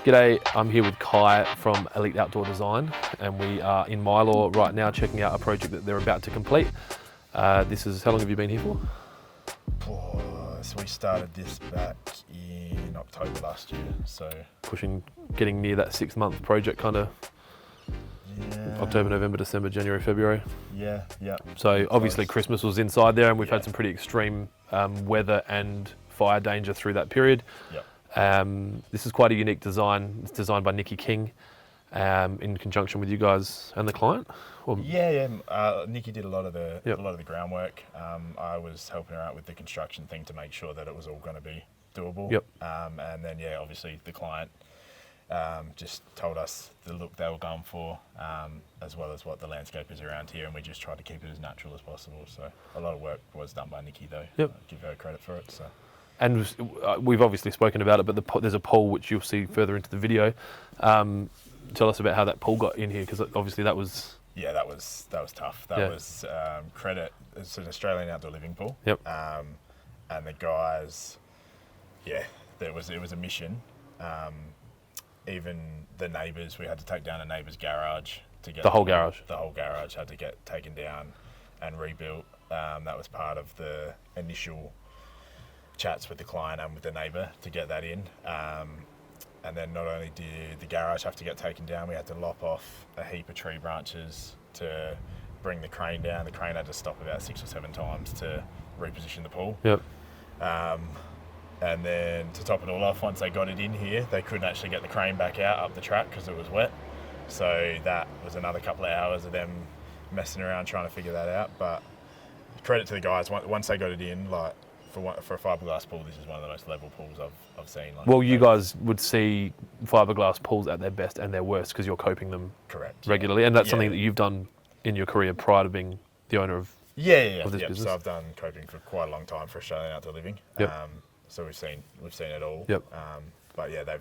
G'day, I'm here with Kai from Elite Outdoor Design, and we are in Mylor right now checking out a project that they're about to complete. This is, how long have you been here for? So we started this back in October last year, so... Getting near that 6-month project kind of, October, November, December, January, February. Yeah. So obviously Christmas was inside there, and we've had some pretty extreme weather and fire danger through that period. Yep. This is quite a unique design. It's designed by Nicki King in conjunction with you guys and the client. Nicki did a lot of the groundwork. I was helping her out with the construction thing to make sure that it was all going to be doable. Yep. And then obviously the client just told us the look they were going for, as well as what the landscape is around here, and we just tried to keep it as natural as possible. So a lot of work was done by Nicki though. Yep. I give her credit for it. So. And we've obviously spoken about it, but there's a pole which you'll see further into the video. Tell us about how that pole got in here, because obviously that was... Yeah, that was tough. That was credit. It's an Australian outdoor living pool. Yep. And the guys, it was a mission. Even the neighbours, we had to take down a neighbour's garage to get... The whole garage? The whole garage had to get taken down and rebuilt. That was part of the initial chats with the client and with the neighbour to get that in. And then not only did the garage have to get taken down, we had to lop off a heap of tree branches to bring the crane down. The crane had to stop about 6 or 7 times to reposition the pool. Yep. And then to top it all off, once they got it in here, they couldn't actually get the crane back out up the track because it was wet. So that was another couple of hours of them messing around trying to figure that out. But credit to the guys, once they got it in, like, for a fiberglass pool, this is one of the most level pools I've seen. Well, you guys would see fiberglass pools at their best and their worst because you're coping them regularly, and that's something that you've done in your career prior to being the owner of this business. So I've done coping for quite a long time for Australian outdoor living. Yep. So we've seen it all. Yep. But yeah,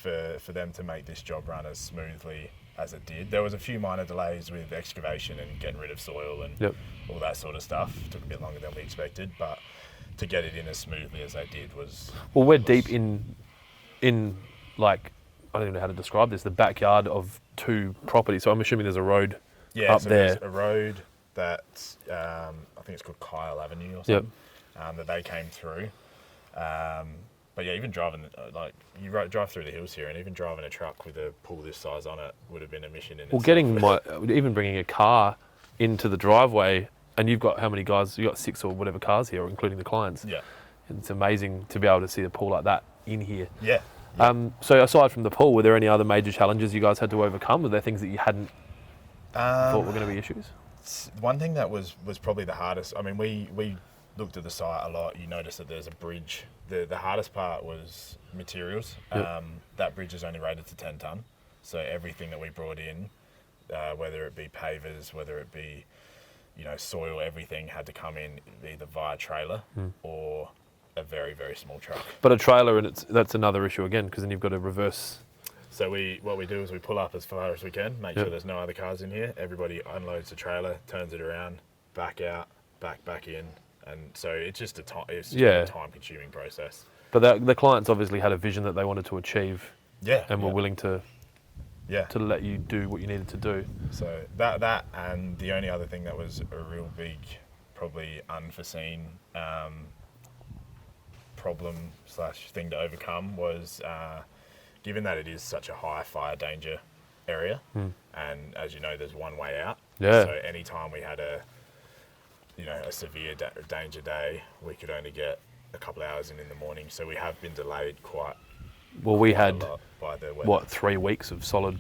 for them to make this job run as smoothly as it did, there was a few minor delays with excavation and getting rid of soil and all that sort of stuff. It took a bit longer than we expected, but to get it in as smoothly as they did was... Well, we're deep in like, I don't even know how to describe this, the backyard of 2 properties. So I'm assuming there's a road up so there. There's a road that, I think it's called Kyle Avenue or something, that they came through. But yeah, even driving, you drive through the hills here, and even driving a truck with a pool this size on it would have been a mission in itself. Even bringing a car into the driveway, and you've got how many guys? You've got 6 or whatever cars here, including the clients. Yeah. It's amazing to be able to see a pool like that in here. Yeah. So aside from the pool, were there any other major challenges you guys had to overcome? Were there things that you hadn't thought were going to be issues? One thing that was probably the hardest, I mean, we looked at the site a lot. You notice that there's a bridge. The hardest part was materials. Yep. That bridge is only rated to 10 tonne. So everything that we brought in, whether it be pavers, whether it be soil, everything had to come in either via trailer or a very, very small truck. But a trailer, and that's another issue again, because then you've got to reverse. So what we do is we pull up as far as we can, make sure there's no other cars in here. Everybody unloads the trailer, turns it around, back out, back in. And so it's just a time-consuming process. But the clients obviously had a vision that they wanted to achieve, and were willing to let you do what you needed to do. So that and the only other thing that was a real big, probably unforeseen problem/thing to overcome was given that it is such a high fire danger area, and as you know, there's one way out. Yeah. So anytime we had a severe danger day, we could only get a couple of hours in the morning. So we have been delayed quite. Well, we had by the weather. 3 weeks of solid,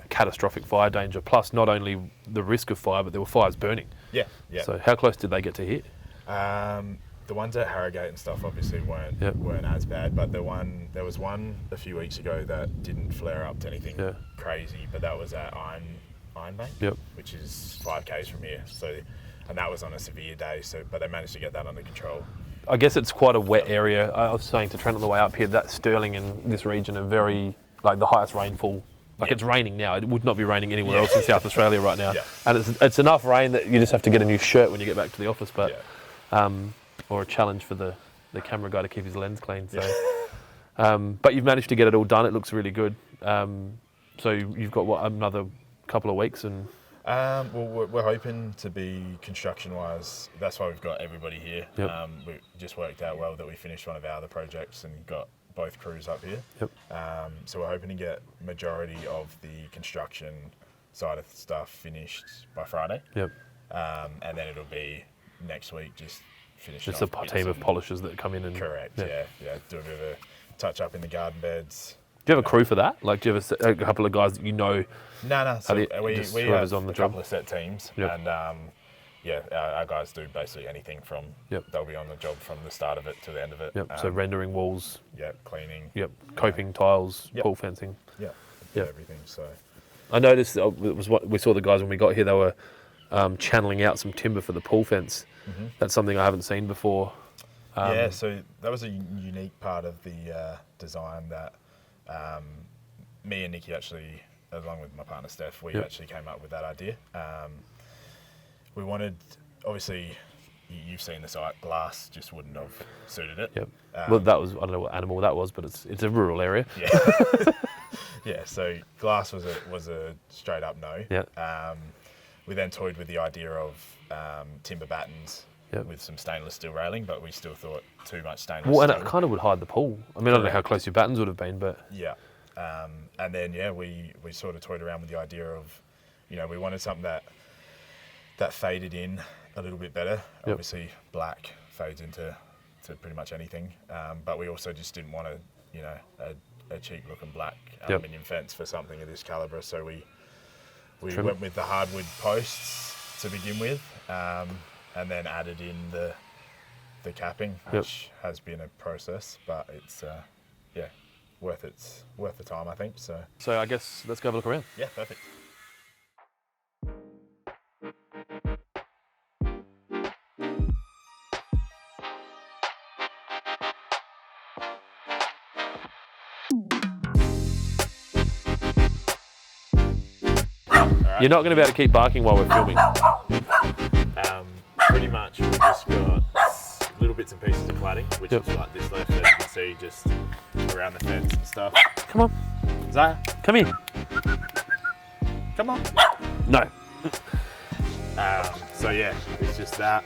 catastrophic fire danger. Plus, not only the risk of fire, but there were fires burning. Yeah. So how close did they get to hit? The ones at Harrogate and stuff obviously weren't as bad, but there was one a few weeks ago that didn't flare up to anything crazy, but that was at Iron Bank, which is 5 k's from here. So, and that was on a severe day. So, but they managed to get that under control. I guess it's quite a wet area. I was saying to Trent on the way up here that Stirling and this region are very, the highest rainfall. It's raining now. It would not be raining anywhere else in South Australia right now. And it's enough rain that you just have to get a new shirt when you get back to the office. But or a challenge for the camera guy to keep his lens clean. So But you've managed to get it all done. It looks really good. So you've got what, another couple of weeks and. Well, we're hoping to be construction-wise. That's why we've got everybody here. Yep. We just worked out well that we finished one of our other projects and got both crews up here. Yep. So we're hoping to get majority of the construction side of stuff finished by Friday. Yep. And then it'll be next week just finishing Just off a bits team of and- polishers that come in and. Correct. Yeah. Do a bit of a touch up in the garden beds. Do you have a crew for that? Like, do you have a couple of guys that you know? No. So we just have whoever's on the a job? couple of set teams, Yep. and our guys do basically anything from. Yep. They'll be on the job from the start of it to the end of it. Yep. So rendering walls. Yeah, cleaning. Yep. Coping tiles. Yep. Pool fencing. Yeah. Yep. Everything. So. I noticed it was what we saw the guys when we got here. They were channeling out some timber for the pool fence. Mm-hmm. That's something I haven't seen before. Yeah. So that was a unique part of the design that me and Nicki actually, along with my partner Steph, we Yep. actually came up with that idea. We wanted, obviously, you've seen the site. Glass just wouldn't have suited it. Yep. Well, that was, I don't know what animal that was, but it's a rural area. Yeah. Yeah. So glass was a straight up no. Yeah. We then toyed with the idea of timber battens Yep. with some stainless steel railing, but we still thought too much stainless Well, and steel. it kind of would hide the pool. I mean, I don't know how Correct. close your battens would have been, but Yeah. And then we sort of toyed around with the idea of, we wanted something that faded in a little bit better. Yep. Obviously, black fades into pretty much anything, but we also just didn't want a cheap looking black aluminium fence for something of this calibre. So we Trim. went with the hardwood posts to begin with, and then added in the capping, which has been a process, but it's worth the time, I think. So I guess let's go have a look around. yeah, perfect. You're not going to be able to keep barking while we're filming. Pretty much we've just got little bits and pieces of cladding, which Yep. is like this left, as you can see, just around the fence and stuff. Come on, Zaya, come here. come on. No. So yeah, it's just that.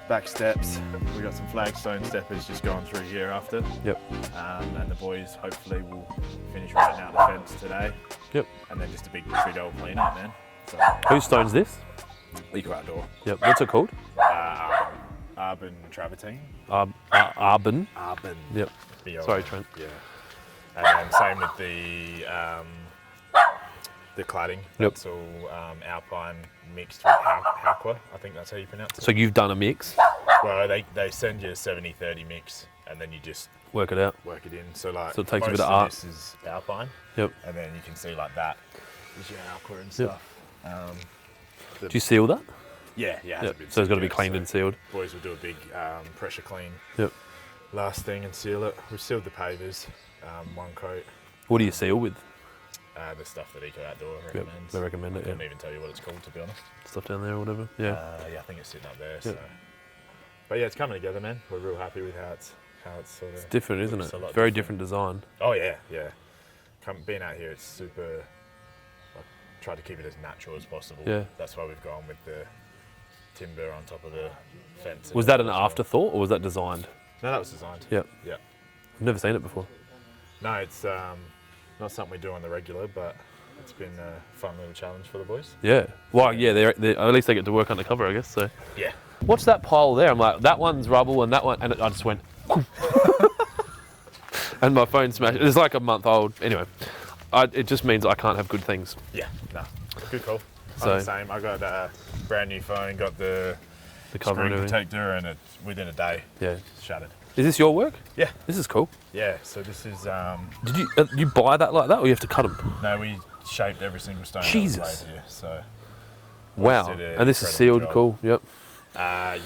Back steps. We got some flagstone steppers just going through here after. Yep. And the boys hopefully will finish writing out the fence today. Yep. And then just a big $3 clean up, man. So Whose stone's this? eco outdoor. Yep. What's it called? Arbon travertine. Arbon. Arbon. Yep. B-O-N. Sorry, Trent. Yeah. And then same with the cladding. Yep. It's all alpine mixed with Hauqua. I think that's how you pronounce it. So you've done a mix. Well, they send you a 70-30 mix, and then you just Work it out. work it in. So like, So it takes a most bit of art. This is alpine, Yep. and then you can see like that is your Hauqua and stuff. Do you seal that? Yeah, yeah. Yep. So it's got to be cleaned and sealed. Boys will do a big pressure clean Yep. last thing and seal it. We've sealed the pavers, one coat. What do you seal with? The stuff that Eco Outdoor Yep. recommends. They recommend I it. couldn't Yeah. even tell you what it's called, to be honest. Stuff down there or whatever. Yeah. Yeah, I think it's sitting up there. So, but yeah, it's coming together, man. We're real happy with how it's sort of. Different, isn't looks it? a lot Very different design. Oh yeah, yeah. Being out here, it's super. I tried to keep it as natural as possible. Yeah. That's why we've gone with the timber on top of the fence. Was that an afterthought or was that designed? No, that was designed. Yep. Yeah. I've never seen it before. No, it's not something we do on the regular, but it's been a fun little challenge for the boys. Yeah. Well, yeah. They're at least they get to work undercover, I guess. So. Yeah. What's that pile there? I'm like, that one's rubble and that one, and I just went. And my phone smashed. It's like a month old. Anyway, it just means I can't have good things. Yeah. No. Good call. So- I'm the same. I got a brand new phone, got the The cover and screen everything. protector, and it's within a day Yeah. shattered. Is this your work? Yeah. This is cool. Yeah. So this is Did you buy that like that, or you have to cut them? no, we shaped every single stone Jesus. that was laid here. So Wow. did an And this is incredible sealed. job. Cool. Yep.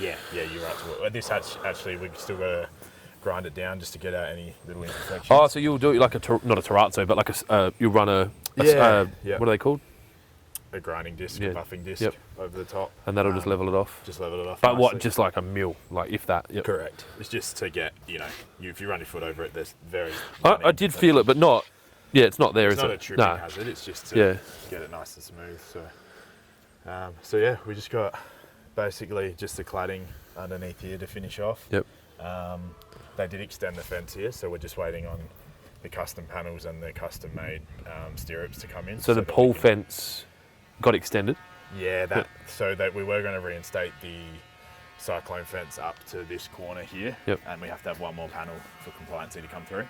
yeah, you're right. This actually we've still got to grind it down just to get out any little imperfections. Oh, so you'll do it like not a terrazzo, but like you'll run Yeah, yeah. what are they called? a grinding disc, Yeah. a buffing disc Yep. over the top. And that'll just level it off. Just level it off. But what, nicely. just like a mil, like if that? Yep. Correct. It's just to get, if you run your foot over it, there's very... I did feel it, but not. Yeah, it's not there, It's is not it? a tripping No. hazard, it's just to Yeah. get it nice and smooth. So yeah, we just got basically just the cladding underneath here to finish off. Yep. They did extend the fence here, so we're just waiting on the custom panels and the custom made stirrups to come in. So the that we pole can- fence got extended. Yeah, so that we were going to reinstate the cyclone fence up to this corner here, Yep. and we have to have one more panel for compliancy to come through.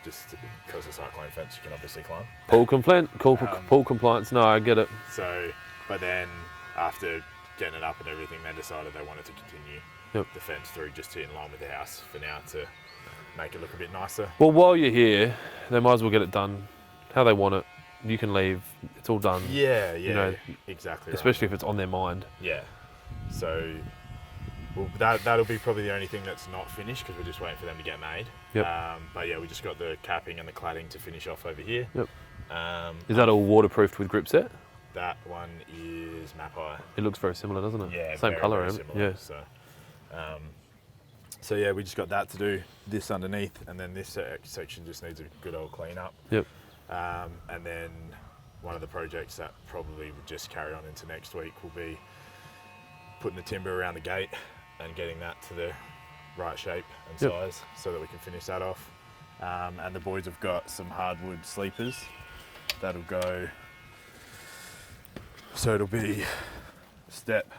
Just because the cyclone fence you can obviously climb. Pool compliance. No, I get it. So, but then after getting it up and everything, they decided they wanted to continue Yep. the fence through just to in line with the house for now to make it look a bit nicer. Well, while you're here, they might as well get it done how they want it. You can leave. It's all done. Yeah, know, exactly. Especially if it's on their mind. Yeah. So, well, that'll be probably the only thing that's not finished because we're just waiting for them to get made. Yep. But yeah, we just got the capping and the cladding to finish off over here. Yep. Um, Is that all waterproofed with grip set? that one is Mapai. It looks very similar, doesn't it? Yeah, Same very, colour, very isn't it? similar. Yeah. So yeah, we just got that to do. This underneath, and then this section just needs a good old clean up. Yep. And then one of the projects that probably would just carry on into next week will be putting the timber around the gate and getting that to the right shape and Yep. size so that we can finish that off. And the boys have got some hardwood sleepers that'll go. So it'll be step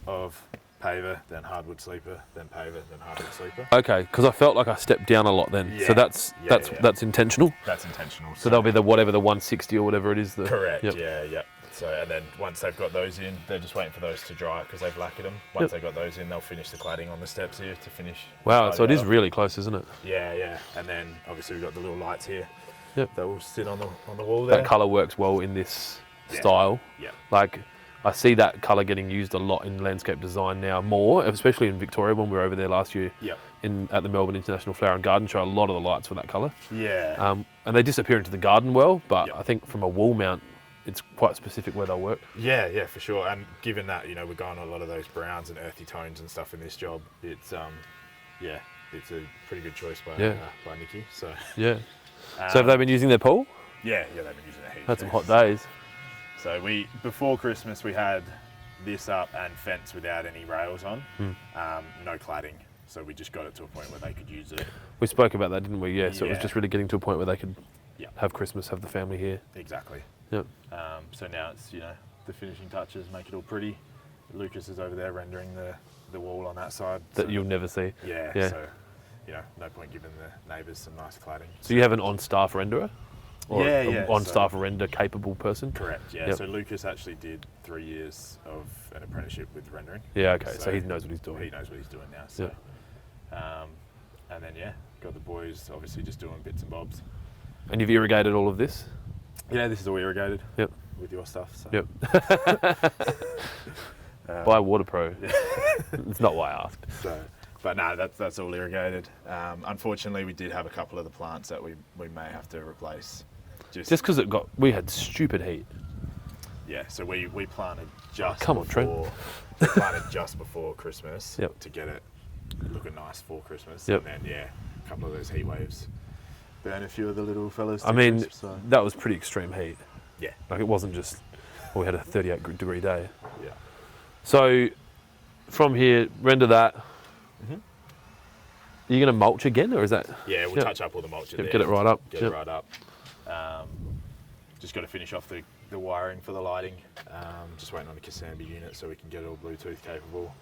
of paver, then hardwood sleeper, then paver, then hardwood sleeper. Okay, because I felt like I stepped down a lot then. Yeah. So that's Yeah. that's intentional. That's intentional. So they'll be the 160 or whatever it is. correct. Yep. Yeah. So and then once they've got those in, they're just waiting for those to dry because they've lacquered them. Once they've got those in, they'll finish the cladding on the steps here to finish. Wow, so it is off. really close, isn't it? Yeah. And then obviously we've got the little lights here. Yep. That will sit on the wall there. That colour works well in this Yeah. style. Yeah. Like, I see that colour getting used a lot in landscape design now, more, especially in Victoria when we were over there last year Yep. at the Melbourne International Flower and Garden Show. A lot of the lights were that colour. Yeah. And they disappear into the garden well, but Yep. I think from a wall mount, it's quite specific where they'll work. Yeah, for sure. And given that, we're going on a lot of those browns and earthy tones and stuff in this job, it's it's a pretty good choice by Nicki. So Yeah. So have they been using their pool? yeah, they've been using it heaps. Had some hot days. So before Christmas we had this up and fence without any rails on, no cladding. So we just got it to a point where they could use it. We spoke about that, didn't we? Yeah. So it was Yeah. just really getting to a point where they could Yeah. have Christmas, have the family here. Exactly. Yep. So now it's the finishing touches, make it all pretty. Lucas is over there rendering the wall on that side. That so, you'll never see. yeah. Yeah. So no point giving the neighbours some nice cladding. So you have an on-staff renderer? Or Yeah, an yeah, on-staff render capable person? Correct. Yeah. Yep. So Lucas actually did 3 years of an apprenticeship with rendering. Yeah, okay. So he knows what he's doing. He knows what he's doing now. So, and then got the boys obviously just doing bits and bobs. And you've irrigated all of this? Yeah, this is all irrigated. Yep. With your stuff. So. Yep. Buy Waterpro. It's not why I asked. So, but no, that's all irrigated. Unfortunately, we did have a couple of the plants that we may have to replace. Just because we had stupid heat. Yeah, so we planted just Come on, Trent. we planted just before Christmas Yep. to get it looking nice for Christmas. Yep. And then a couple of those heat waves burn a few of the little fellas. I to mean, crisp, so. that was pretty extreme heat. Yeah. Like it wasn't just, we had a 38-degree day. Yeah. So from here, render that. Mhm. Are you going to mulch again, or is that? Yeah, we'll Yep. touch up all the mulch in Yep, there. get it right up. Get Yep. it right up. Just got to finish off the wiring for the lighting. Just waiting on a Kasambi unit so we can get it all Bluetooth capable.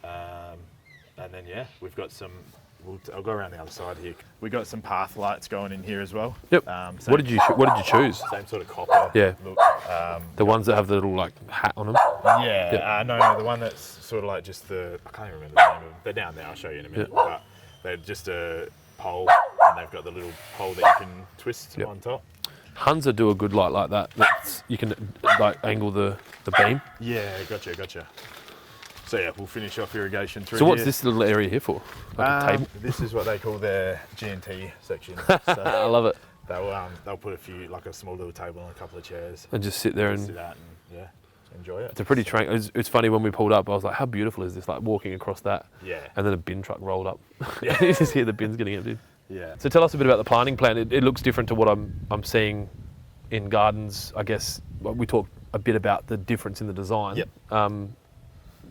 And then we've got some. I'll go around the other side here. We got some path lights going in here as well. Yep. Same, What did you choose? Same sort of copper. Yeah. Look. The ones that have the little hat on them. Yeah. No, the one that's sort of like just the. I can't even remember the name of them. They're down there. I'll show you in a minute. But they're just a pole, and they've got the little pole that you can twist on top. Hunza do a good light like that. You can like angle the beam. Yeah, gotcha. So we'll finish off irrigation through So what's here. this little area here for? Like a table? This is what they call their G&T section. I So, love it. they'll put a small little table and a couple of chairs And just sit there and sit out and enjoy it. it's a pretty it's funny when we pulled up. I was like, how beautiful is this? Like walking across that, Yeah. and then a bin truck rolled up. Yeah. You just hear the bins getting emptied. Yeah. So tell us a bit about the planting plan. It looks different to what I'm seeing in gardens. I guess we talked a bit about the difference in the design. Yep.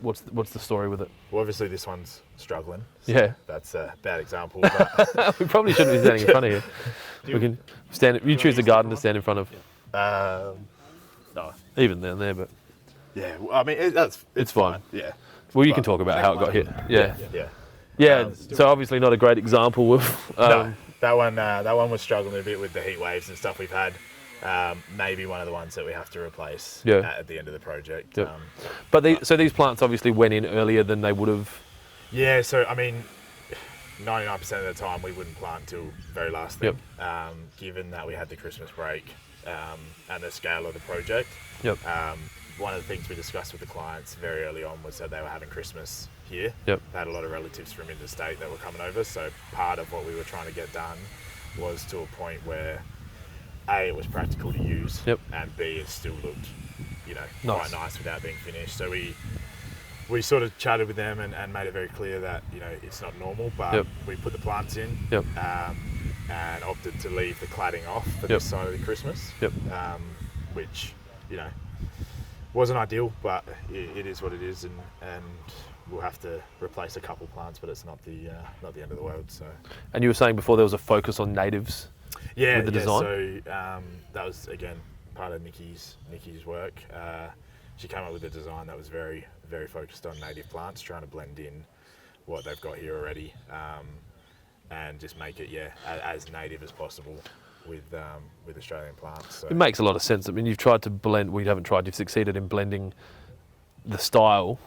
What's the story with it? Well, obviously this one's struggling. So Yeah. That's a bad example. But We probably shouldn't be standing in front of you. We can stand. You choose a garden to stand in front of. no. Even down there, but Yeah. Well, I mean, it's fine. Yeah. well, you can talk about how it got hit. Yeah. Yeah. Yeah. So obviously not a great example of. No, that one was struggling a bit with the heat waves and stuff we've had. Maybe one of the ones that we have to replace at the end of the project. Yep. But so these plants obviously went in earlier than they would have. Yeah, so I mean, 99% of the time we wouldn't plant till very last thing. Given that we had the Christmas break and the scale of the project. Yep. One of the things we discussed with the clients very early on was that they were having Christmas here. Yep. They had a lot of relatives from interstate that were coming over, so part of what we were trying to get done was to a point where A, it was practical to use, and B, it still looked, quite nice without being finished. So we sort of chatted with them and made it very clear that, it's not normal, but we put the plants in and opted to leave the cladding off for this side of the Christmas, which, wasn't ideal, but it is what it is, and we'll have to replace a couple plants, but it's not the end of the world. So. And you were saying before there was a focus on natives. Yeah, with the design. So that was again part of Nicki's work. She came up with a design that was very, very focused on native plants, trying to blend in what they've got here already, and just make it as native as possible with Australian plants. So. It makes a lot of sense. I mean, you've tried to blend. We haven't tried. You've succeeded in blending the style,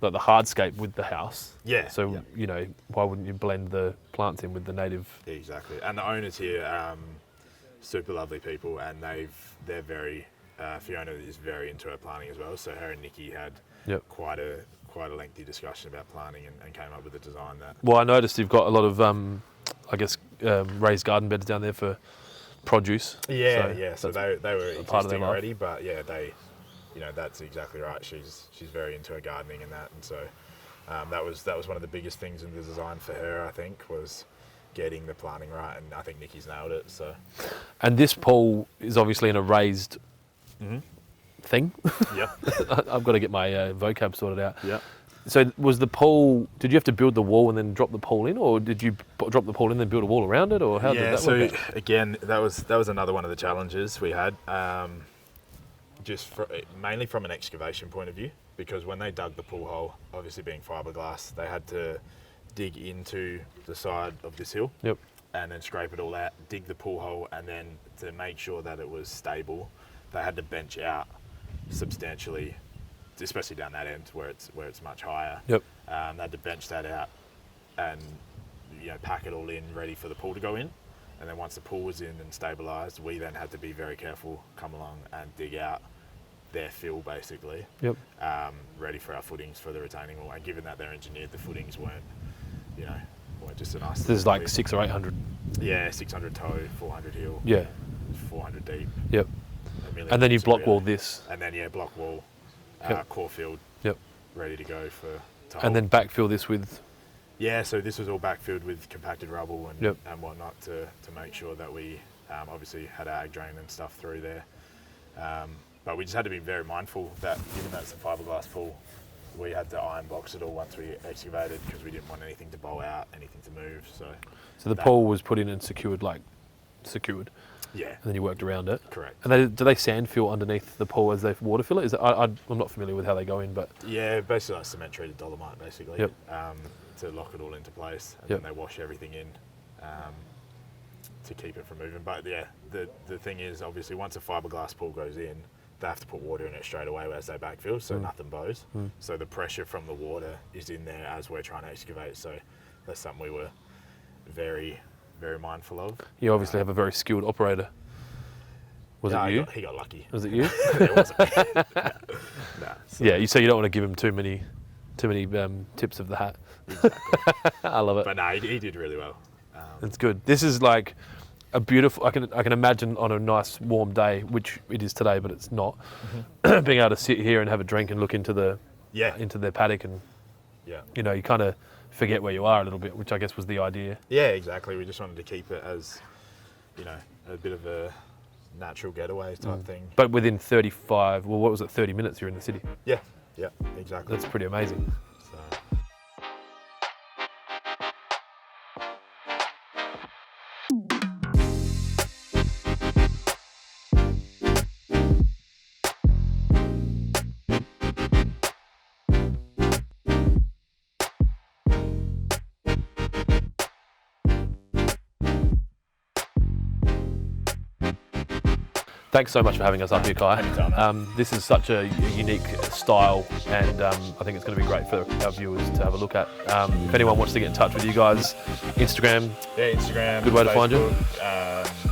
like the hardscape, with the house. Yeah. So why wouldn't you blend the plants in with the native? Exactly. And the owners here, super lovely people, and they're very. Fiona is very into her planting as well. So her and Nicki had quite a lengthy discussion about planting and came up with a design that. Well, I noticed you've got a lot of raised garden beds down there for produce. Yeah. So they were part of their existing life. already, but they, that's exactly right. She's very into her gardening and that, and so that was one of the biggest things in the design for her. I think was getting the planting right, and I think Nicki's nailed it. So. And this pool is obviously in a raised thing. Yep. I've got to get my vocab sorted out. Yep. So was the pool? Did you have to build the wall and then drop the pool in, or did you drop the pool in and then build a wall around it, or how did that work out? Again, that was another one of the challenges we had, mainly from an excavation point of view, because when they dug the pool hole, obviously being fiberglass, they had to dig into the side of this hill, and then scrape it all out, dig the pool hole, and then to make sure that it was stable, they had to bench out substantially, especially down that end where it's much higher. They had to bench that out and pack it all in ready for the pool to go in. And then once the pool was in and stabilised, we then had to be very careful, come along and dig out their fill basically, ready for our footings for the retaining wall. And given that they're engineered, the footings weren't just a nice. There's like 600 or 800. Yeah, 600 toe, 400 heel. 400 deep. And then you block wall this. And then block wall, core field. Ready to go for. And then backfill this with. Yeah, so this was all backfilled with compacted rubble and whatnot to make sure that we obviously had ag drain and stuff through there. But we just had to be very mindful that given that it's a fiberglass pool, we had to iron box it all once we excavated because we didn't want anything to bow out, anything to move. So the pool was put in and secured. Yeah. And then you worked around it. Correct. And do they sand fill underneath the pool as they water fill it? I'm not familiar with how they go in, but. Yeah, basically like cement treated dolomite, basically. To lock it all into place, and then they wash everything in to keep it from moving. But the thing is, obviously, once a fiberglass pool goes in, they have to put water in it straight away as they backfill, so nothing bows. So the pressure from the water is in there as we're trying to excavate. So that's something we were very, very mindful of. You obviously have a very skilled operator. Was it you? He got lucky. Was it you? It wasn't me. No. So you don't want to give him too many tips of the hat. Exactly. I love it. But no, he did really well. It's good. This is like, a beautiful. I can imagine on a nice warm day, which it is today, but it's not. Being able to sit here and have a drink and look into their paddock, and you know, you kind of forget where you are a little bit, which I guess was the idea. Yeah, exactly. We just wanted to keep it as, you know, a bit of a natural getaway type thing. But within 35, well, what was it, 30 minutes you're in the city? Yeah, exactly. That's pretty amazing. So. Thanks so much for having us up here, Kai. Anytime, this is such a unique style, and I think it's going to be great for our viewers to have a look at. If anyone wants to get in touch with you guys, Instagram. Yeah, Instagram. Good way Facebook, to find you.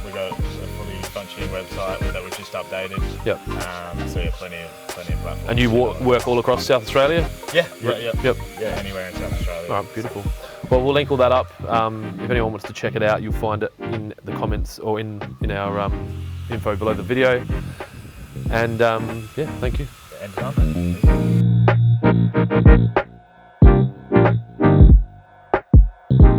We got a fully functioning website that we just updated. Yep. So yeah, plenty of platforms. And you work all across South Australia? Yeah. Yep. Yeah, anywhere in South Australia. All right, beautiful. Well, we'll link all that up. If anyone wants to check it out, you'll find it in the comments or in our info below the video. And yeah, thank you. Anytime.